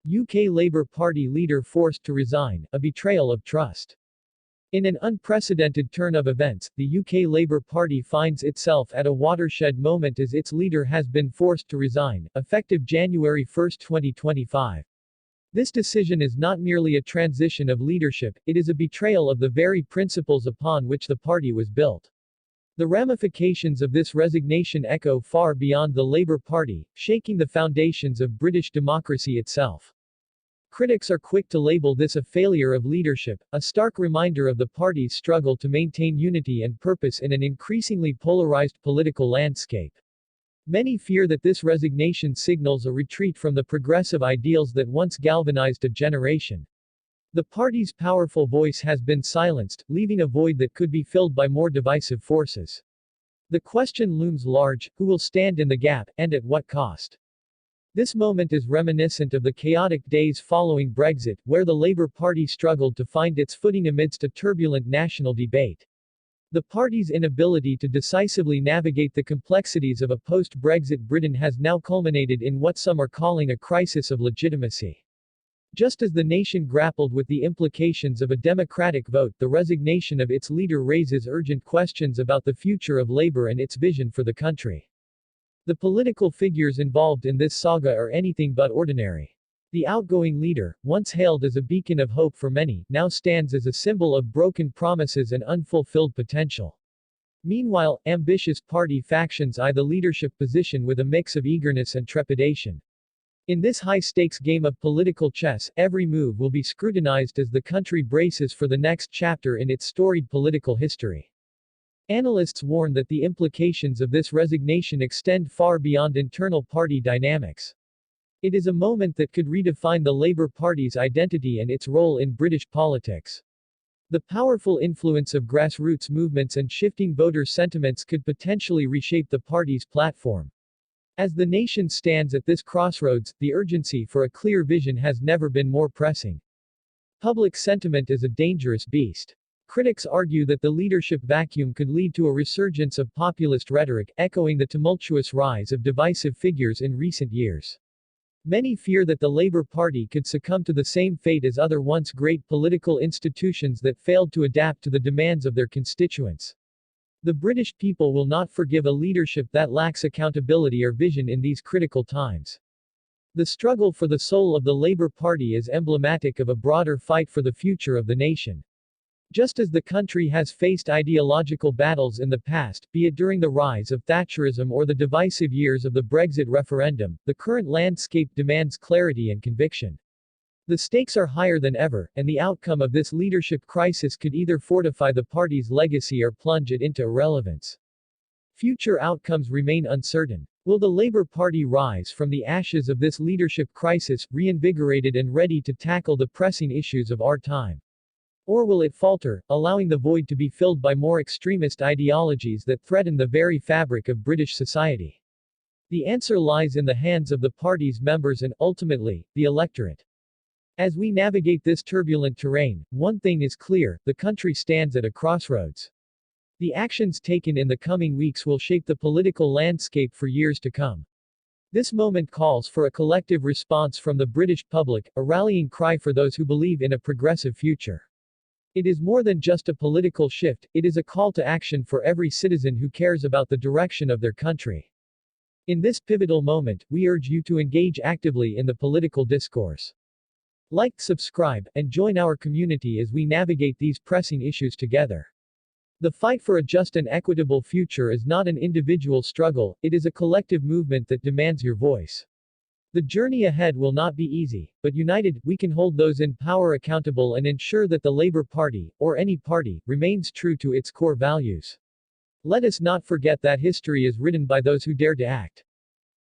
UK Labour Party leader forced to resign, a betrayal of trust. In an unprecedented turn of events, the UK Labour Party finds itself at a watershed moment as its leader has been forced to resign, effective January 1, 2025. This decision is not merely a transition of leadership, it is a betrayal of the very principles upon which the party was built. The ramifications of this resignation echo far beyond the Labour Party, shaking the foundations of British democracy itself. Critics are quick to label this a failure of leadership, a stark reminder of the party's struggle to maintain unity and purpose in an increasingly polarized political landscape. Many fear that this resignation signals a retreat from the progressive ideals that once galvanized a generation. The party's powerful voice has been silenced, leaving a void that could be filled by more divisive forces. The question looms large: who will stand in the gap, and at what cost? This moment is reminiscent of the chaotic days following Brexit, where the Labour Party struggled to find its footing amidst a turbulent national debate. The party's inability to decisively navigate the complexities of a post-Brexit Britain has now culminated in what some are calling a crisis of legitimacy. Just as the nation grappled with the implications of a democratic vote, the resignation of its leader raises urgent questions about the future of Labour and its vision for the country. The political figures involved in this saga are anything but ordinary. The outgoing leader, once hailed as a beacon of hope for many, now stands as a symbol of broken promises and unfulfilled potential. Meanwhile, ambitious party factions eye the leadership position with a mix of eagerness and trepidation. In this high-stakes game of political chess, every move will be scrutinized as the country braces for the next chapter in its storied political history. Analysts warn that the implications of this resignation extend far beyond internal party dynamics. It is a moment that could redefine the Labour Party's identity and its role in British politics. The powerful influence of grassroots movements and shifting voter sentiments could potentially reshape the party's platform. As the nation stands at this crossroads, the urgency for a clear vision has never been more pressing. Public sentiment is a dangerous beast. Critics argue that the leadership vacuum could lead to a resurgence of populist rhetoric, echoing the tumultuous rise of divisive figures in recent years. Many fear that the Labour Party could succumb to the same fate as other once great political institutions that failed to adapt to the demands of their constituents. The British people will not forgive a leadership that lacks accountability or vision in these critical times. The struggle for the soul of the Labour Party is emblematic of a broader fight for the future of the nation. Just as the country has faced ideological battles in the past, be it during the rise of Thatcherism or the divisive years of the Brexit referendum, the current landscape demands clarity and conviction. The stakes are higher than ever, and the outcome of this leadership crisis could either fortify the party's legacy or plunge it into irrelevance. Future outcomes remain uncertain. Will the Labour Party rise from the ashes of this leadership crisis, reinvigorated and ready to tackle the pressing issues of our time? Or will it falter, allowing the void to be filled by more extremist ideologies that threaten the very fabric of British society? The answer lies in the hands of the party's members and, ultimately, the electorate. As we navigate this turbulent terrain, one thing is clear: the country stands at a crossroads. The actions taken in the coming weeks will shape the political landscape for years to come. This moment calls for a collective response from the British public, a rallying cry for those who believe in a progressive future. It is more than just a political shift, it is a call to action for every citizen who cares about the direction of their country. In this pivotal moment, we urge you to engage actively in the political discourse. Like, subscribe, and join our community as we navigate these pressing issues together. The fight for a just and equitable future is not an individual struggle, it is a collective movement that demands your voice. The journey ahead will not be easy, but united, we can hold those in power accountable and ensure that the Labour Party, or any party, remains true to its core values. Let us not forget that history is written by those who dare to act.